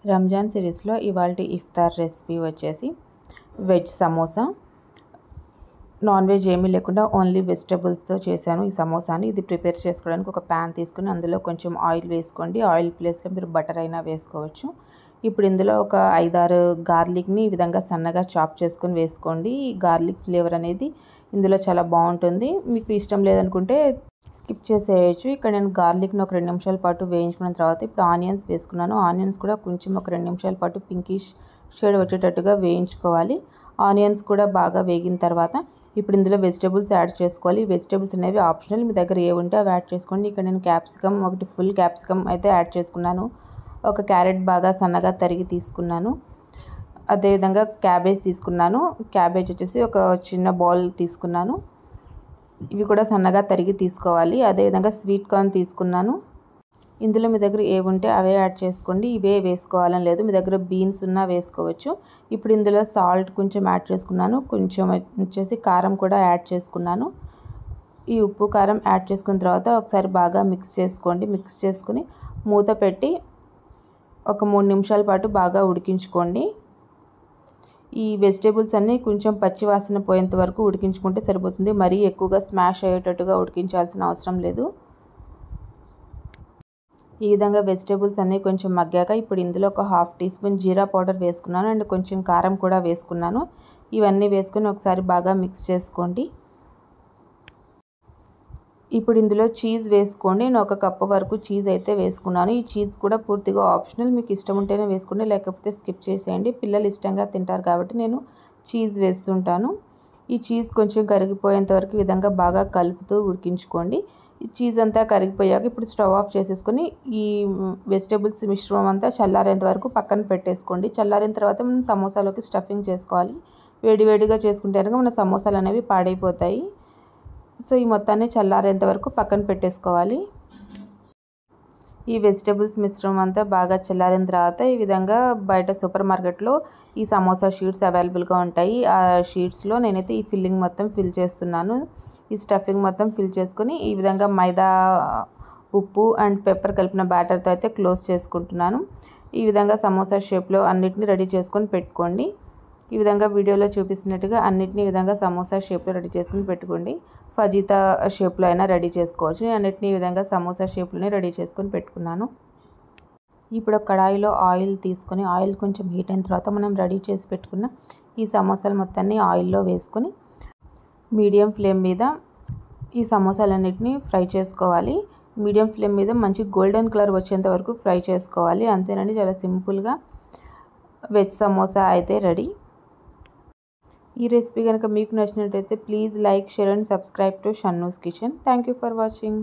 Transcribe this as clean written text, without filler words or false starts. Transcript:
రంజాన్ సిరీస్లో ఇవాల్టి ఇఫ్తార్ రెసిపీ వచ్చేసి వెజ్ సమోసా. నాన్ వెజ్ ఏమీ లేకుండా ఓన్లీ వెజిటబుల్స్తో చేశాను ఈ సమోసాని. ఇది ప్రిపేర్ చేసుకోవడానికి ఒక ప్యాన్ తీసుకుని అందులో కొంచెం ఆయిల్ వేసుకోండి. ఆయిల్ ప్లేస్లో మీరు బటర్ అయినా వేసుకోవచ్చు. ఇప్పుడు ఇందులో ఒక 5-6 గార్లిక్ని ఈ విధంగా సన్నగా చాప్ చేసుకొని వేసుకోండి. ఈ గార్లిక్ ఫ్లేవర్ అనేది ఇందులో చాలా బాగుంటుంది. మీకు ఇష్టం లేదనుకుంటే స్కిప్ చేసేయచ్చు. ఇక్కడ నేను గార్లిక్ని ఒక 2 నిమిషాల పాటు వేయించుకున్న తర్వాత ఇప్పుడు ఆనియన్స్ వేసుకున్నాను. ఆనియన్స్ కూడా కొంచెం ఒక 2 నిమిషాల పాటు పింకిష్ షేడ్ వచ్చేటట్టుగా వేయించుకోవాలి. ఆనియన్స్ కూడా బాగా వేగిన తర్వాత ఇప్పుడు ఇందులో వెజిటబుల్స్ యాడ్ చేసుకోవాలి. వెజిటబుల్స్ అనేవి ఆప్షనల్, మీ దగ్గర ఏ ఉంటే అవి యాడ్ చేసుకోండి. ఇక్కడ నేను క్యాప్సికమ్ ఒకటి ఫుల్ క్యాప్సికమ్ అయితే యాడ్ చేసుకున్నాను. ఒక క్యారెట్ బాగా సన్నగా తరిగి తీసుకున్నాను. అదేవిధంగా క్యాబేజ్ తీసుకున్నాను. క్యాబేజ్ వచ్చేసి ఒక చిన్న బౌల్ తీసుకున్నాను. ఇవి కూడా సన్నగా తరిగి తీసుకోవాలి. అదేవిధంగా స్వీట్ కార్న్ తీసుకున్నాను. ఇందులో మీ దగ్గర ఏ ఉంటే అవే యాడ్ చేసుకోండి. ఇవే వేసుకోవాలని లేదు, మీ దగ్గర బీన్స్ ఉన్నా వేసుకోవచ్చు. ఇప్పుడు ఇందులో సాల్ట్ కొంచెం యాడ్ చేసుకున్నాను. కొంచెం వచ్చేసి కారం కూడా యాడ్ చేసుకున్నాను. ఈ ఉప్పు కారం యాడ్ చేసుకున్న తర్వాత ఒకసారి బాగా మిక్స్ చేసుకోండి. మిక్స్ చేసుకుని మూత పెట్టి ఒక 3 నిమిషాల పాటు బాగా ఉడికించుకోండి. ఈ వెజిటేబుల్స్ అన్నీ కొంచెం పచ్చి వాసన పోయేంత వరకు ఉడికించుకుంటే సరిపోతుంది. మరీ ఎక్కువగా స్మాష్ అయ్యేటట్టుగా ఉడికించాల్సిన అవసరం లేదు. ఈ విధంగా వెజిటేబుల్స్ అన్నీ కొంచెం మగ్గాక ఇప్పుడు ఇందులో ఒక 1/2 టీ స్పూన్ జీరా పౌడర్ వేసుకున్నాను అండ్ కొంచెం కారం కూడా వేసుకున్నాను. ఇవన్నీ వేసుకొని ఒకసారి బాగా మిక్స్ చేసుకోండి. ఇప్పుడు ఇందులో చీజ్ వేసుకోండి. నేను 1 కప్పు వరకు చీజ్ అయితే వేసుకున్నాను. ఈ చీజ్ కూడా పూర్తిగా ఆప్షనల్, మీకు ఇష్టం ఉంటేనే వేసుకోండి, లేకపోతే స్కిప్ చేసేయండి. పిల్లలు ఇష్టంగా తింటారు కాబట్టి నేను చీజ్ వేస్తుంటాను. ఈ చీజ్ కొంచెం కరిగిపోయేంత వరకు ఈ విధంగా బాగా కలుపుతూ ఉడికించుకోండి. ఈ చీజ్ అంతా కరిగిపోయాక ఇప్పుడు స్టవ్ ఆఫ్ చేసేసుకొని ఈ వెజిటేబుల్స్ మిశ్రమం అంతా చల్లారేంత వరకు పక్కన పెట్టేసుకోండి. చల్లారిన తర్వాత మనం సమోసాలోకి స్టఫింగ్ చేసుకోవాలి. వేడివేడిగా చేసుకుంటే కనుక మన సమోసాలు అనేవి పాడైపోతాయి. సో ఈ మొత్తాన్ని చల్లారేంత వరకు పక్కన పెట్టేసుకోవాలి. ఈ వెజిటేబుల్స్ మిశ్రమం అంతా బాగా చల్లారిన తర్వాత ఈ విధంగా బయట సూపర్ మార్కెట్లో ఈ సమోసా షీట్స్ అవైలబుల్గా ఉంటాయి. ఆ షీట్స్లో నేనైతే ఈ ఫిల్లింగ్ మొత్తం ఫిల్ చేస్తున్నాను. ఈ స్టఫింగ్ మొత్తం ఫిల్ చేసుకుని ఈ విధంగా మైదా, ఉప్పు అండ్ పెప్పర్ కలిపిన బ్యాటర్తో అయితే క్లోజ్ చేసుకుంటున్నాను. ఈ విధంగా సమోసా షేప్లో అన్నిటిని రెడీ చేసుకొని పెట్టుకోండి. ఈ విధంగా వీడియోలో చూపిస్తున్నట్టుగా అన్నిటిని ఈ విధంగా సమోసా షేప్లో రెడీ చేసుకుని పెట్టుకోండి. ఫజీతా షేప్లో అయినా రెడీ చేసుకోవచ్చు. నేను అన్నిటిని ఈ విధంగా సమోసా షేప్లోనే రెడీ చేసుకొని పెట్టుకున్నాను. ఇప్పుడు కడాయిలో ఆయిల్ తీసుకొని ఆయిల్ కొంచెం హీట్ అయిన తర్వాత మనం రెడీ చేసి పెట్టుకున్న ఈ సమోసాలు మొత్తాన్ని ఆయిల్లో వేసుకొని మీడియం ఫ్లేమ్ మీద ఈ సమోసాలన్నిటిని ఫ్రై చేసుకోవాలి. మీడియం ఫ్లేమ్ మీద మంచి గోల్డెన్ కలర్ వచ్చేంత వరకు ఫ్రై చేసుకోవాలి. అంతేనండి, చాలా సింపుల్గా వెజ్ సమోసా అయితే రెడీ. ఈ రెసిపీ కనుక మీకు నచ్చినట్టయితే please like, share and subscribe to Shannu's kitchen. Thank you for watching.